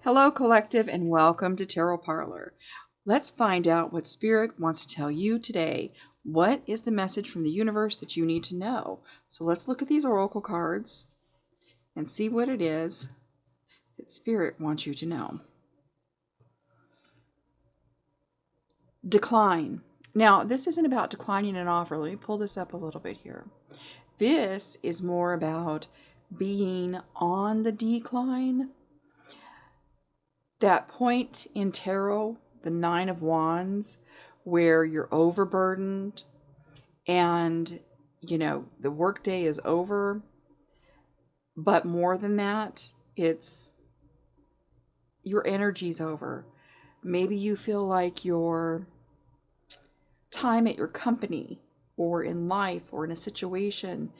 Hello, Collective, and welcome to Tarot Parlor. Let's find out what Spirit wants to tell you today. What is the message from the universe that you need to know? So let's look at these oracle cards and see what it is that Spirit wants you to know. Decline. Now, this isn't about declining an offer. Let me pull this up a little bit here. This is more about being on the decline. That point in tarot, the Nine of Wands, where you're overburdened and, the workday is over. But more than that, it's your energy's over. Maybe you feel like your time at your company or in life or in a situation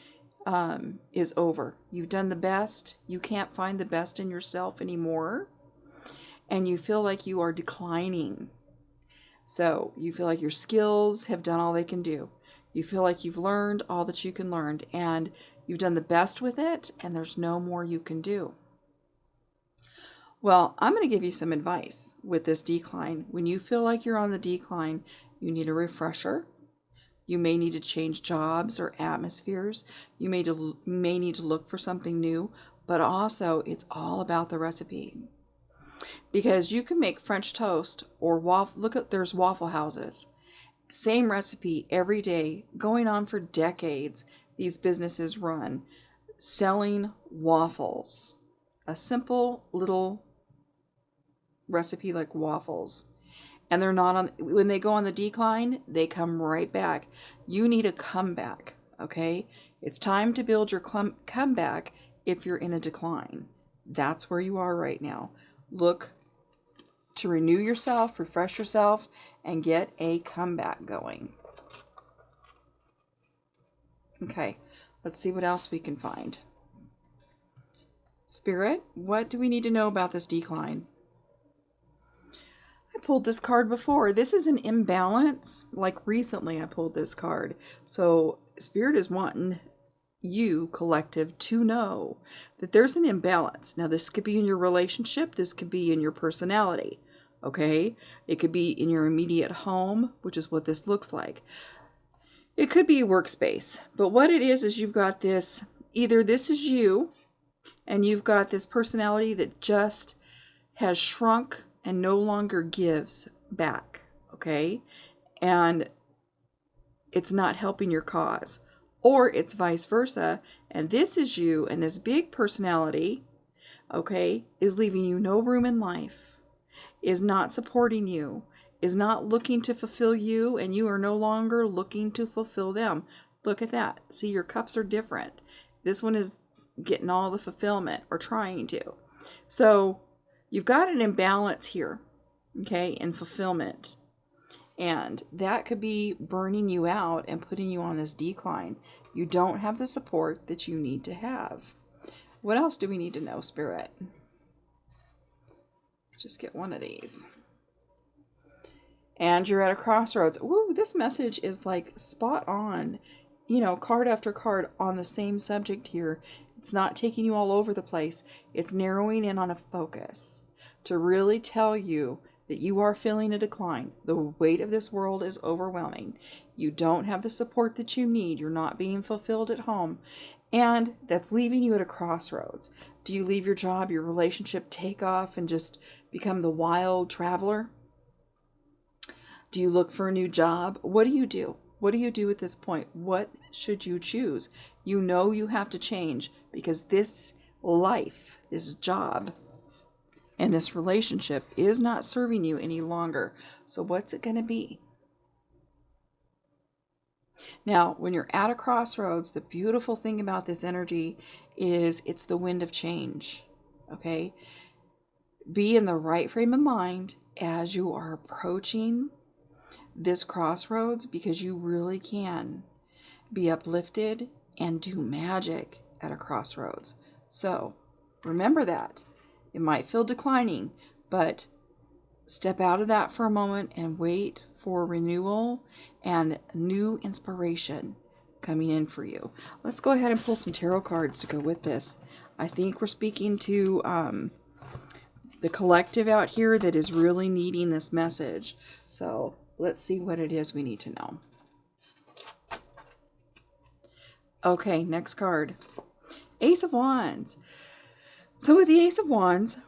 is over. You've done the best. You can't find the best in yourself anymore. And you feel like you are declining. So you feel like your skills have done all they can do. You feel like you've learned all that you can learn, and you've done the best with it, and there's no more you can do. Well, I'm going to give you some advice with this decline. When you feel like you're on the decline, you need a refresher. You may need to change jobs or atmospheres. You may need to look for something new, but also it's all about the recipe. Because you can make French toast or there's Waffle Houses. Same recipe every day, going on for decades. These businesses run selling waffles. A simple little recipe like waffles. And they're not when they go on the decline, they come right back. You need a comeback, okay? It's time to build your comeback if you're in a decline. That's where you are right now. Look to renew yourself, refresh yourself, and get a comeback going. Okay, let's see what else we can find. Spirit, what do we need to know about this decline? I pulled this card before. This is an imbalance. Like recently I pulled this card. So Spirit is wanting you, collective, to know that there's an imbalance. Now, this could be in your relationship. This could be in your personality. Okay? It could be in your immediate home, which is what this looks like. It could be a workspace. But what it is you've got this, either this is you, and you've got this personality that just has shrunk and no longer gives back. Okay? And it's not helping your cause. Or it's vice versa, and this is you, and this big personality, okay, is leaving you no room in life, is not supporting you, is not looking to fulfill you, and you are no longer looking to fulfill them. Look at that. See, your cups are different. This one is getting all the fulfillment, or trying to. So you've got an imbalance here, okay, in fulfillment. And that could be burning you out and putting you on this decline. You don't have the support that you need to have. What else do we need to know, Spirit? Let's just get one of these. And you're at a crossroads. Ooh, this message is like spot on. Card after card on the same subject here. It's not taking you all over the place. It's narrowing in on a focus to really tell you that you are feeling a decline. The weight of this world is overwhelming. You don't have the support that you need. You're not being fulfilled at home. And that's leaving you at a crossroads. Do you leave your job, your relationship, take off and just become the wild traveler? Do you look for a new job? What do you do? What do you do at this point? What should you choose? You know you have to change because this life, this job, and this relationship is not serving you any longer. So what's it going to be? Now, when you're at a crossroads, the beautiful thing about this energy is it's the wind of change. Okay? Be in the right frame of mind as you are approaching this crossroads, because you really can be uplifted and do magic at a crossroads. So remember that. It might feel declining, but step out of that for a moment and wait for renewal and new inspiration coming in for you. Let's go ahead and pull some tarot cards to go with this. I think we're speaking to the collective out here that is really needing this message. So let's see what it is we need to know. Okay, next card. Ace of Wands. So with the Ace of Wands,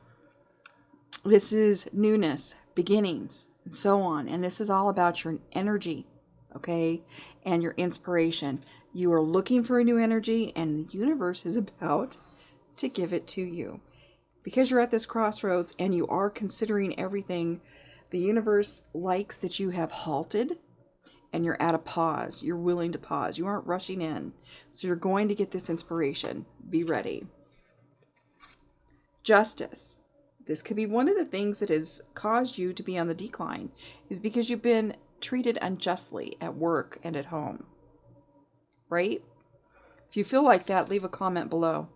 this is newness, beginnings, and so on. And this is all about your energy, okay, and your inspiration. You are looking for a new energy, and the universe is about to give it to you. Because you're at this crossroads and you are considering everything, the universe likes that you have halted and you're at a pause. You're willing to pause. You aren't rushing in. So you're going to get this inspiration. Be ready. Justice. This could be one of the things that has caused you to be on the decline, is because you've been treated unjustly at work and at home. Right? If you feel like that, leave a comment below.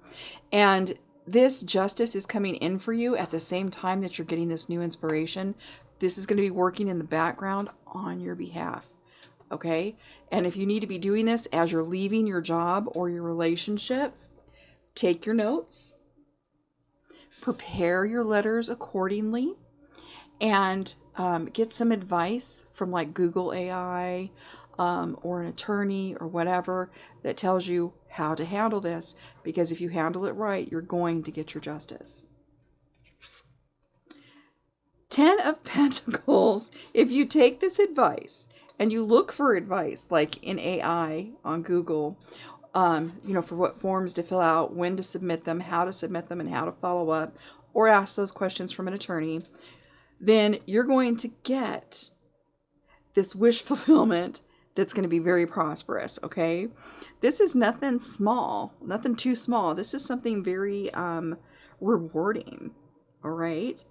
And this justice is coming in for you at the same time that you're getting this new inspiration. This is going to be working in the background on your behalf. Okay? And if you need to be doing this as you're leaving your job or your relationship, take your notes, prepare your letters accordingly, and get some advice from like Google AI or an attorney or whatever that tells you how to handle this, because if you handle it right, you're going to get your justice. 10 of Pentacles. If you take this advice and you look for advice like in AI on Google, for what forms to fill out, when to submit them, how to submit them, and how to follow up, or ask those questions from an attorney, then you're going to get this wish fulfillment that's going to be very prosperous, okay? This is nothing small, nothing too small. This is something very rewarding, all right?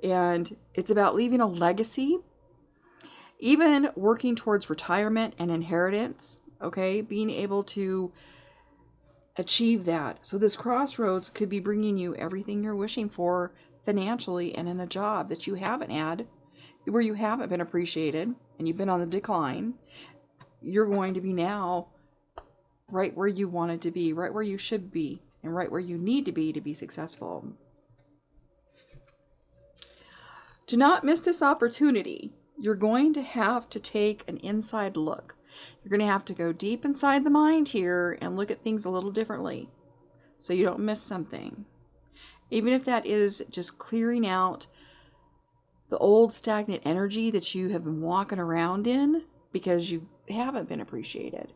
And it's about leaving a legacy, even working towards retirement and inheritance, okay? Being able to achieve that. So this crossroads could be bringing you everything you're wishing for financially and in a job that you haven't had, where you haven't been appreciated and you've been on the decline. You're going to be now right where you wanted to be, right where you should be, and right where you need to be successful. To not miss this opportunity, you're going to have to take an inside look. You're going to have to go deep inside the mind here and look at things a little differently so you don't miss something. Even if that is just clearing out the old stagnant energy that you have been walking around in because you haven't been appreciated.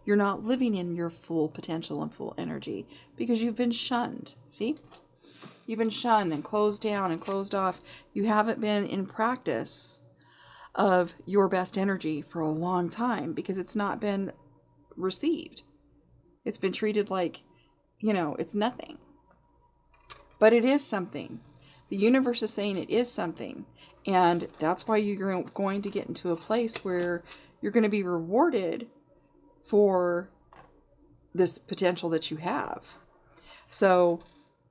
You're not living in your full potential and full energy because you've been shunned. See? You've been shunned and closed down and closed off. You haven't been in practice of your best energy for a long time because it's not been received. It's been treated like, it's nothing. But it is something. The universe is saying it is something. And that's why you're going to get into a place where you're going to be rewarded for this potential that you have. So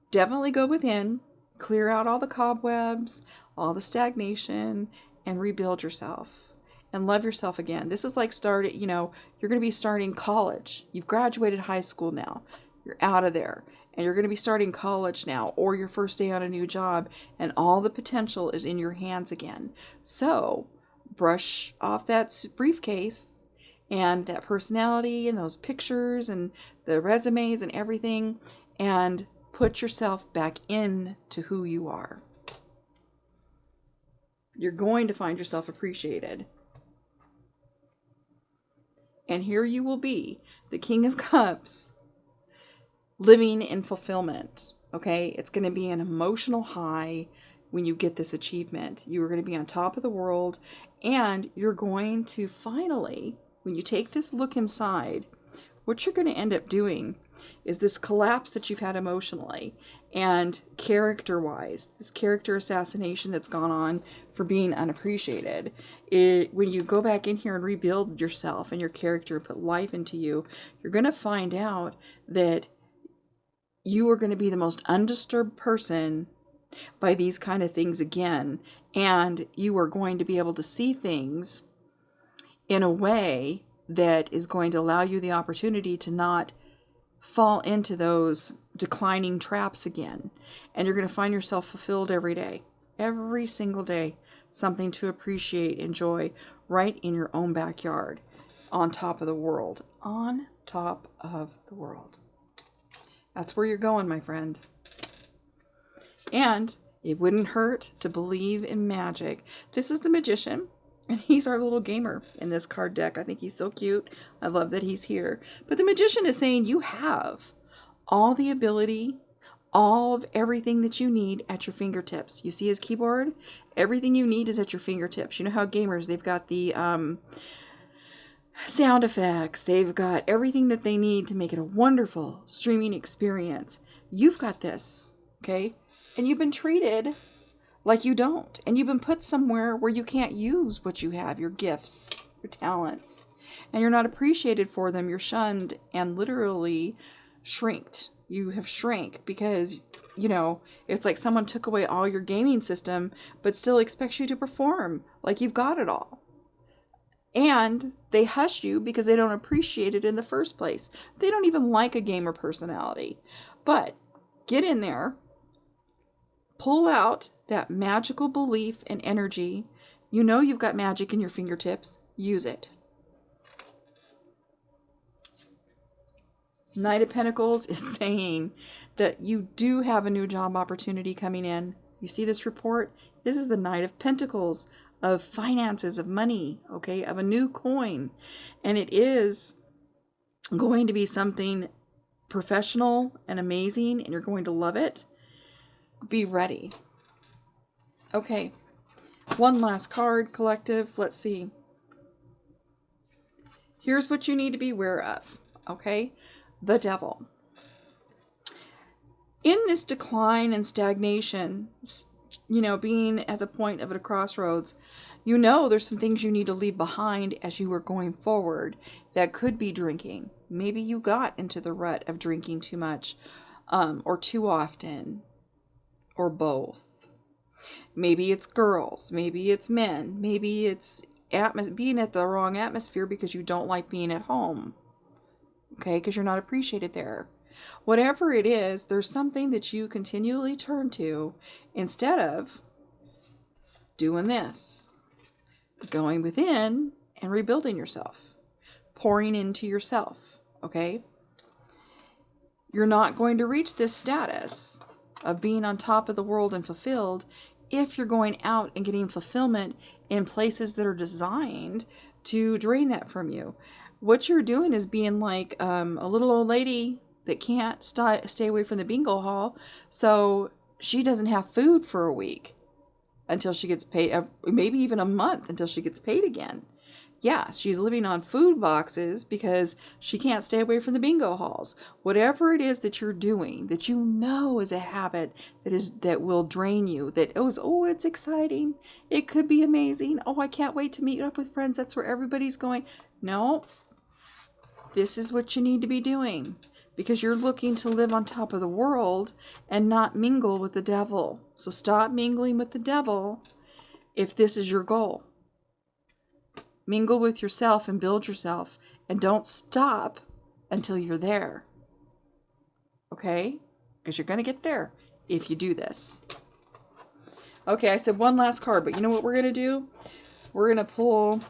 definitely go within, clear out all the cobwebs, all the stagnation, and rebuild yourself and love yourself again. This is like you're going to be starting college. You've graduated high school now. You're out of there. And you're going to be starting college now, or your first day on a new job, and all the potential is in your hands again. So brush off that briefcase and that personality and those pictures and the resumes and everything, and put yourself back into who you are. You're going to find yourself appreciated. And here you will be, the King of Cups, living in fulfillment, okay? It's going to be an emotional high when you get this achievement. You are going to be on top of the world, and you're going to finally, when you take this look inside, what you're going to end up doing is this collapse that you've had emotionally and character-wise, this character assassination that's gone on for being unappreciated. When you go back in here and rebuild yourself and your character, put life into you, you're going to find out that you are going to be the most undisturbed person by these kind of things again. And you are going to be able to see things in a way that is going to allow you the opportunity to not fall into those declining traps again. And you're going to find yourself fulfilled every day. Every single day. Something to appreciate, enjoy, right in your own backyard. On top of the world. On top of the world. That's where you're going, my friend. And it wouldn't hurt to believe in magic. This is the Magician. And he's our little gamer in this card deck. I think he's so cute. I love that he's here. But the Magician is saying you have all the ability, all of everything that you need at your fingertips. You see his keyboard? Everything you need is at your fingertips. You know how gamers, they've got the sound effects. They've got everything that they need to make it a wonderful streaming experience. You've got this, okay? And you've been treated like you don't. And you've been put somewhere where you can't use what you have, your gifts, your talents. And you're not appreciated for them. You're shunned and literally shrinked. You have shrank because, you know, it's like someone took away all your gaming system, but still expects you to perform like you've got it all. And they hush you because they don't appreciate it in the first place. They don't even like a gamer personality. But get in there, pull out that magical belief and energy. You know you've got magic in your fingertips. Use it. Knight of Pentacles is saying that you do have a new job opportunity coming in. You see this report? This is the Knight of Pentacles, of finances, of money, okay, of a new coin. And it is going to be something professional and amazing, and you're going to love it. Be ready. Okay, one last card, collective. Let's see. Here's what you need to be aware of, okay? The Devil. In this decline and stagnation, you know, being at the point of a crossroads, you know there's some things you need to leave behind as you are going forward. That could be drinking. Maybe you got into the rut of drinking too much, or too often, or both. Maybe it's girls, maybe it's men, maybe it's being at the wrong atmosphere because you don't like being at home. Okay, because you're not appreciated there. Whatever it is, there's something that you continually turn to instead of doing this. Going within and rebuilding yourself. Pouring into yourself. Okay? You're not going to reach this status of being on top of the world and fulfilled if you're going out and getting fulfillment in places that are designed to drain that from you. What you're doing is being like a little old lady that can't stay away from the bingo hall, so she doesn't have food for a week until she gets paid, maybe even a month until she gets paid again. Yeah, she's living on food boxes because she can't stay away from the bingo halls. Whatever it is that you're doing, that you know is a habit that will drain you, that it's exciting, it could be amazing, I can't wait to meet up with friends, that's where everybody's going. No, this is what you need to be doing because you're looking to live on top of the world and not mingle with the devil. So stop mingling with the devil if this is your goal. Mingle with yourself and build yourself, and don't stop until you're there. Okay? Because you're going to get there if you do this. Okay, I said one last card, but you know what we're going to do? We're going to pull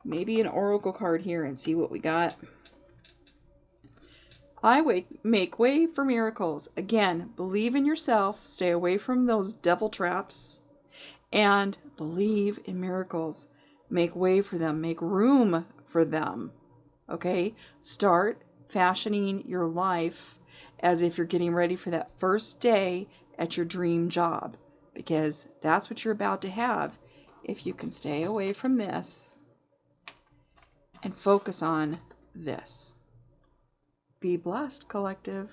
maybe an oracle card here and see what we got. Make way for miracles. Again, believe in yourself. Stay away from those devil traps. And believe in miracles. Make way for them. Make room for them. Okay? Start fashioning your life as if you're getting ready for that first day at your dream job. Because that's what you're about to have if you can stay away from this and focus on this. Be blessed, collective.